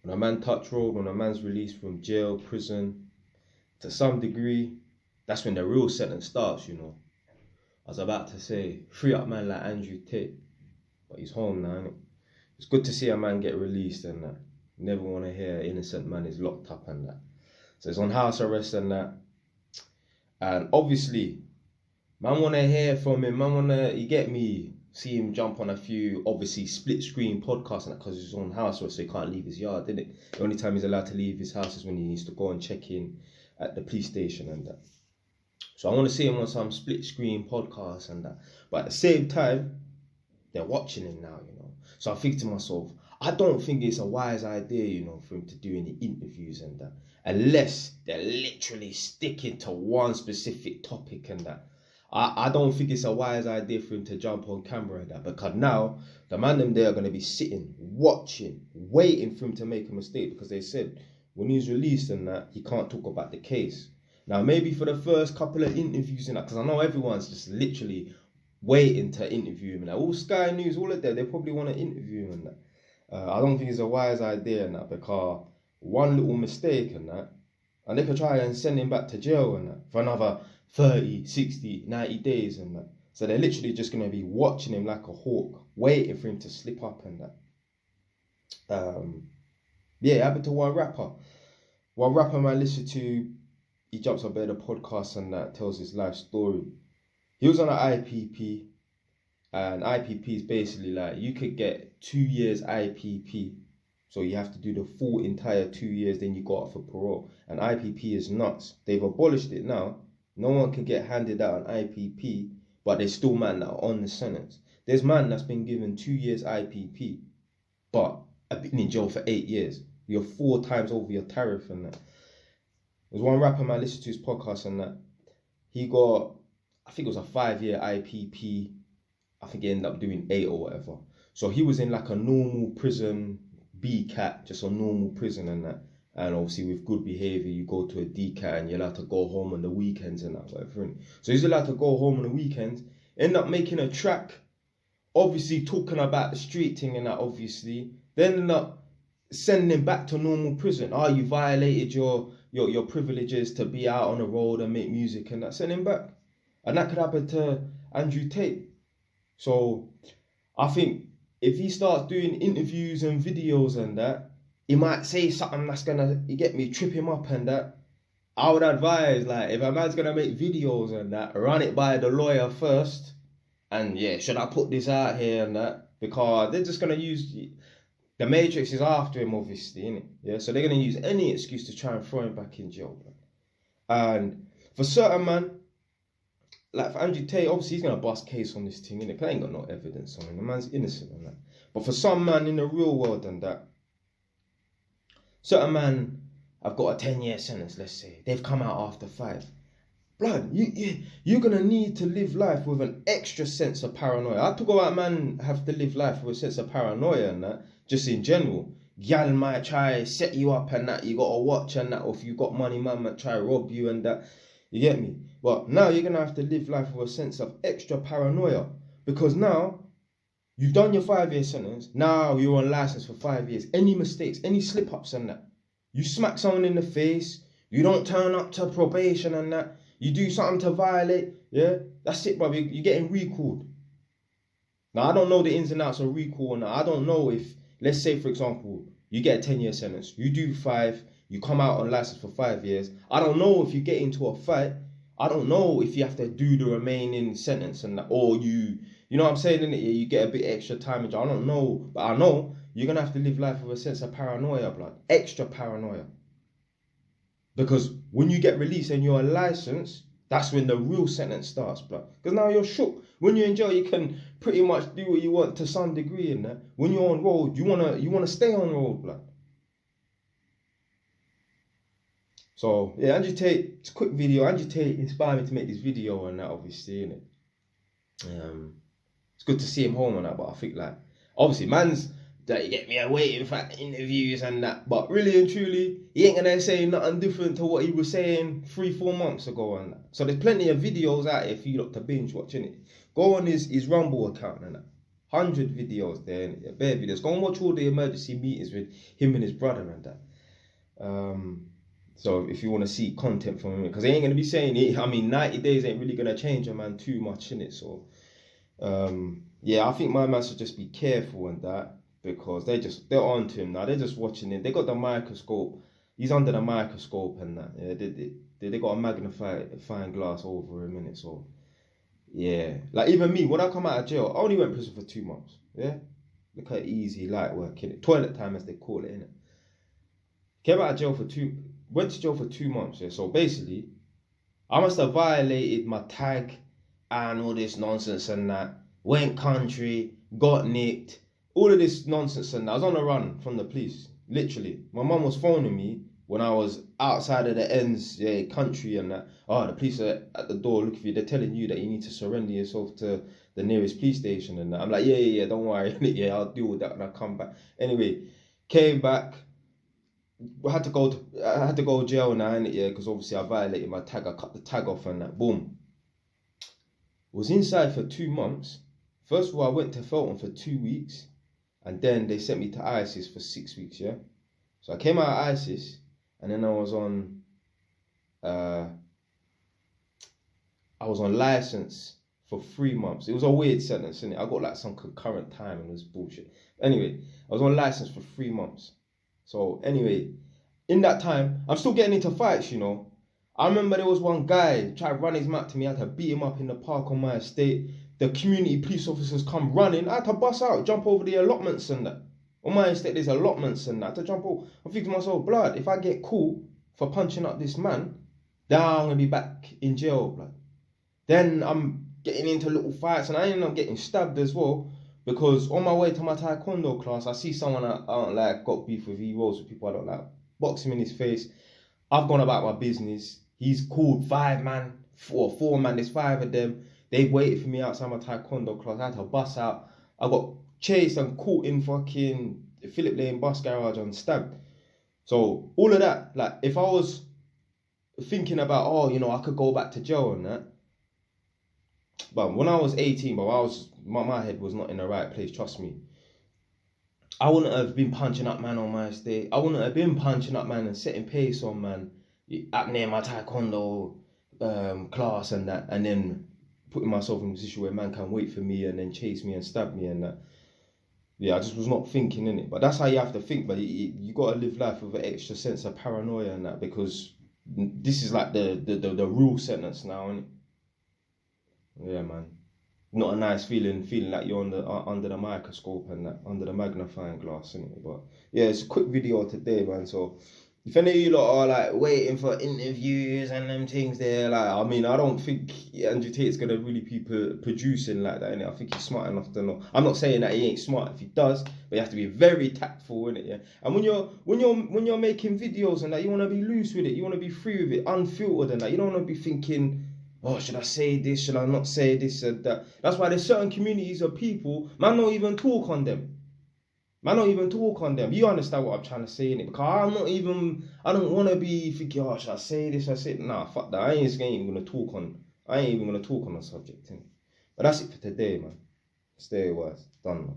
when a man touch road, when a man's released from jail, prison, to some degree, that's when the real sentence starts, you know. I was about to say, free up man like Andrew Tate, but he's home now, innit? It's good to see a man get released and that. Never want to hear an innocent man is locked up and that. So it's on house arrest and that. And obviously, man want to hear from him. Man want to, you get me, see him jump on a few, obviously, split screen podcasts and that because he's on house arrest, so he can't leave his yard, didn't it? The only time he's allowed to leave his house is when he needs to go and check in at the police station and that. So I want to see him on some split screen podcasts and that. But at the same time, they're watching him now, you know. So I think to myself, I don't think it's a wise idea, you know, for him to do any interviews and that. Unless they're literally sticking to one specific topic and that. I don't think it's a wise idea for him to jump on camera and that. Because now, the man them there are going to be sitting, watching, waiting for him to make a mistake. Because they said, when he's released and that, he can't talk about the case. Now, maybe for the first couple of interviews and that, because I know everyone's just literally waiting to interview him. Like, all Sky News, all of that, they probably want to interview him and that. I don't think it's a wise idea and that, because one little mistake and that, and they could try and send him back to jail and that for another 30, 60, 90 days and that. So they're literally just going to be watching him like a hawk, waiting for him to slip up and that. Yeah, it happened to one rapper. One rapper I listened to, he jumps on bed a podcast and that, tells his life story. He was on an IPP, and IPP is basically like, you could get 2 years IPP, so you have to do the full entire 2 years, then you go out for parole. And IPP is nuts. They've abolished it now. No one can get handed out an IPP, but there's still man that are on the sentence. There's man that's been given 2 years IPP, but I've been in jail for 8 years. You're 4 times over your tariff and that. There's one rapper man listened to his podcast and that. He got, I think it was a 5-year IPP. I think he ended up doing 8 or whatever. So he was in like a normal prison, B-cat, just a normal prison and that. And obviously with good behaviour, you go to a D-cat and you're allowed to go home on the weekends and that, whatever. So he's allowed to go home on the weekends, end up making a track, obviously talking about the street thing and that, obviously. Then end up sending him back to normal prison. Oh, you violated your privileges to be out on the road and make music and that. Send him back. And that could happen to Andrew Tate. So I think if he starts doing interviews and videos and that, he might say something that's gonna, you get me, trip him up and that. I would advise, like, if a man's gonna make videos and that, run it by the lawyer first. And yeah, should I put this out here and that? Because they're just gonna use, the Matrix is after him, obviously, innit? Yeah, so they're gonna use any excuse to try and throw him back in jail, bro. And for certain man, like for Andrew Tate, obviously he's gonna bust case on this thing, innit? Because I ain't got no evidence on him. The man's innocent and that. But for some man in the real world and that, certain man have got a 10-year sentence, let's say. They've come out after 5. Blood, you're gonna need to live life with an extra sense of paranoia. I talk about man have to live life with a sense of paranoia and that, just in general. Gal might try set you up and that, you gotta watch and that, or if you got money, man might try rob you and that. You get me? But now you're gonna have to live life with a sense of extra paranoia. Because now, you've done your 5-year sentence, now you're on license for 5 years. Any mistakes, any slip-ups and that, you smack someone in the face, you don't turn up to probation and that, you do something to violate, yeah, that's it, bro. You're getting recalled. Now, I don't know the ins and outs of recall and that. I don't know if, let's say, for example, you get a 10-year sentence, you do 5, you come out on license for 5 years. I don't know if you get into a fight. I don't know if you have to do the remaining sentence and that, or you know what I'm saying, innit? You get a bit extra time. I don't know, but I know you're going to have to live life with a sense of paranoia, blood. Extra paranoia. Because when you get released and you're licensed, that's when the real sentence starts, blood. Because now you're shook. When you're in jail, you can pretty much do what you want to some degree in that. When you're on road, you wanna stay on road, blood. So yeah, Andrew Tate, it's a quick video. Andrew Tate inspired me to make this video and that, obviously, innit? It's good to see him home and that, but I think like, obviously, man's that you get me waiting for interviews and that, but really and truly, he ain't gonna say nothing different to what he was saying 3-4 months ago and that. So there's plenty of videos out here for you lot to binge watch, innit? Go on his Rumble account and that. 100 videos there, innit? Bare videos. Go and watch all the emergency meetings with him and his brother and that. So if you want to see content from him, because they ain't going to be saying it, I mean, 90 days ain't really going to change a man too much, innit? So, yeah, I think my man should just be careful and that, because they're on to him now. They're just watching it. They got the microscope. He's under the microscope and that. Yeah, they got a magnifying glass over him, innit? So, yeah. Like, even me, when I come out of jail, I only went to prison for 2 months. Yeah? Look at easy, light work, innit? Toilet time, as they call it, innit? Came out of jail went to jail for 2 months, yeah? So, basically, I must have violated my tag and all this nonsense and that. Went country, got nicked, all of this nonsense and that. I was on the run from the police, literally. My mum was phoning me when I was outside of the ends, yeah, country and that. Oh, the police are at the door looking for you. They're telling you that you need to surrender yourself to the nearest police station and that. I'm like, yeah, don't worry. Yeah, I'll deal with that when I come back. Anyway, came back. I had to go to jail now, innit? Yeah, because obviously I violated my tag. I cut the tag off and that. Boom. Was inside for 2 months. First of all, I went to Felton for 2 weeks, and then they sent me to ISIS for 6 weeks. Yeah, so I came out of ISIS, and then I was on license for 3 months. It was a weird sentence, innit? I got like some concurrent time and it was bullshit. Anyway, I was on license for 3 months. So anyway, in that time, I'm still getting into fights, you know. I remember there was one guy tried to run his mouth to me. I had to beat him up in the park on my estate. The community police officers come running. I had to bust out, jump over the allotments and that. On my estate, there's allotments and that. I had to jump over. I think to myself, blood, if I get caught for punching up this man, then I'm going to be back in jail, blood. Then I'm getting into little fights and I ended up getting stabbed as well. Because on my way to my taekwondo class, I see someone I don't like, got beef with, he rolls with people I don't like. Box him in his face. I've gone about my business. He's called 5 man, or 4 man, there's 5 of them. They waited for me outside my taekwondo class. I had to bus out. I got chased and caught in fucking Philip Lane bus garage and stabbed. So all of that, like if I was thinking about, oh, you know, I could go back to jail and that. But when I was 18, but my head was not in the right place, trust me. I wouldn't have been punching up man on my estate. I wouldn't have been punching up man and setting pace on man up near my taekwondo class and that, and then putting myself in a position where man can wait for me and then chase me and stab me and that. Yeah, I just was not thinking in it. But that's how you have to think. But you got to live life with an extra sense of paranoia and that, because this is like the real sentence now, innit? Yeah, man. Not a nice feeling like you're under the microscope and that, under the magnifying glass, innit? But yeah, it's a quick video today, man. So if any of you lot are like waiting for interviews and them things there, like, I mean, I don't think Andrew Tate's gonna really be producing like that, innit? I think he's smart enough to know. I'm not saying that he ain't smart if he does, but you have to be very tactful, innit? Yeah. And when you're making videos and that, you wanna be loose with it, you wanna be free with it, unfiltered and that. You don't wanna be thinking, oh, should I say this? Should I not say this and that? That's why there's certain communities of people, man, don't even talk on them. Man, don't even talk on them. You understand what I'm trying to say, innit? Because I don't want to be thinking, oh, should I say this? Should I say it? Nah, fuck that. I ain't even going to talk on the subject, innit? But that's it for today, man. Stay wise. Done, man.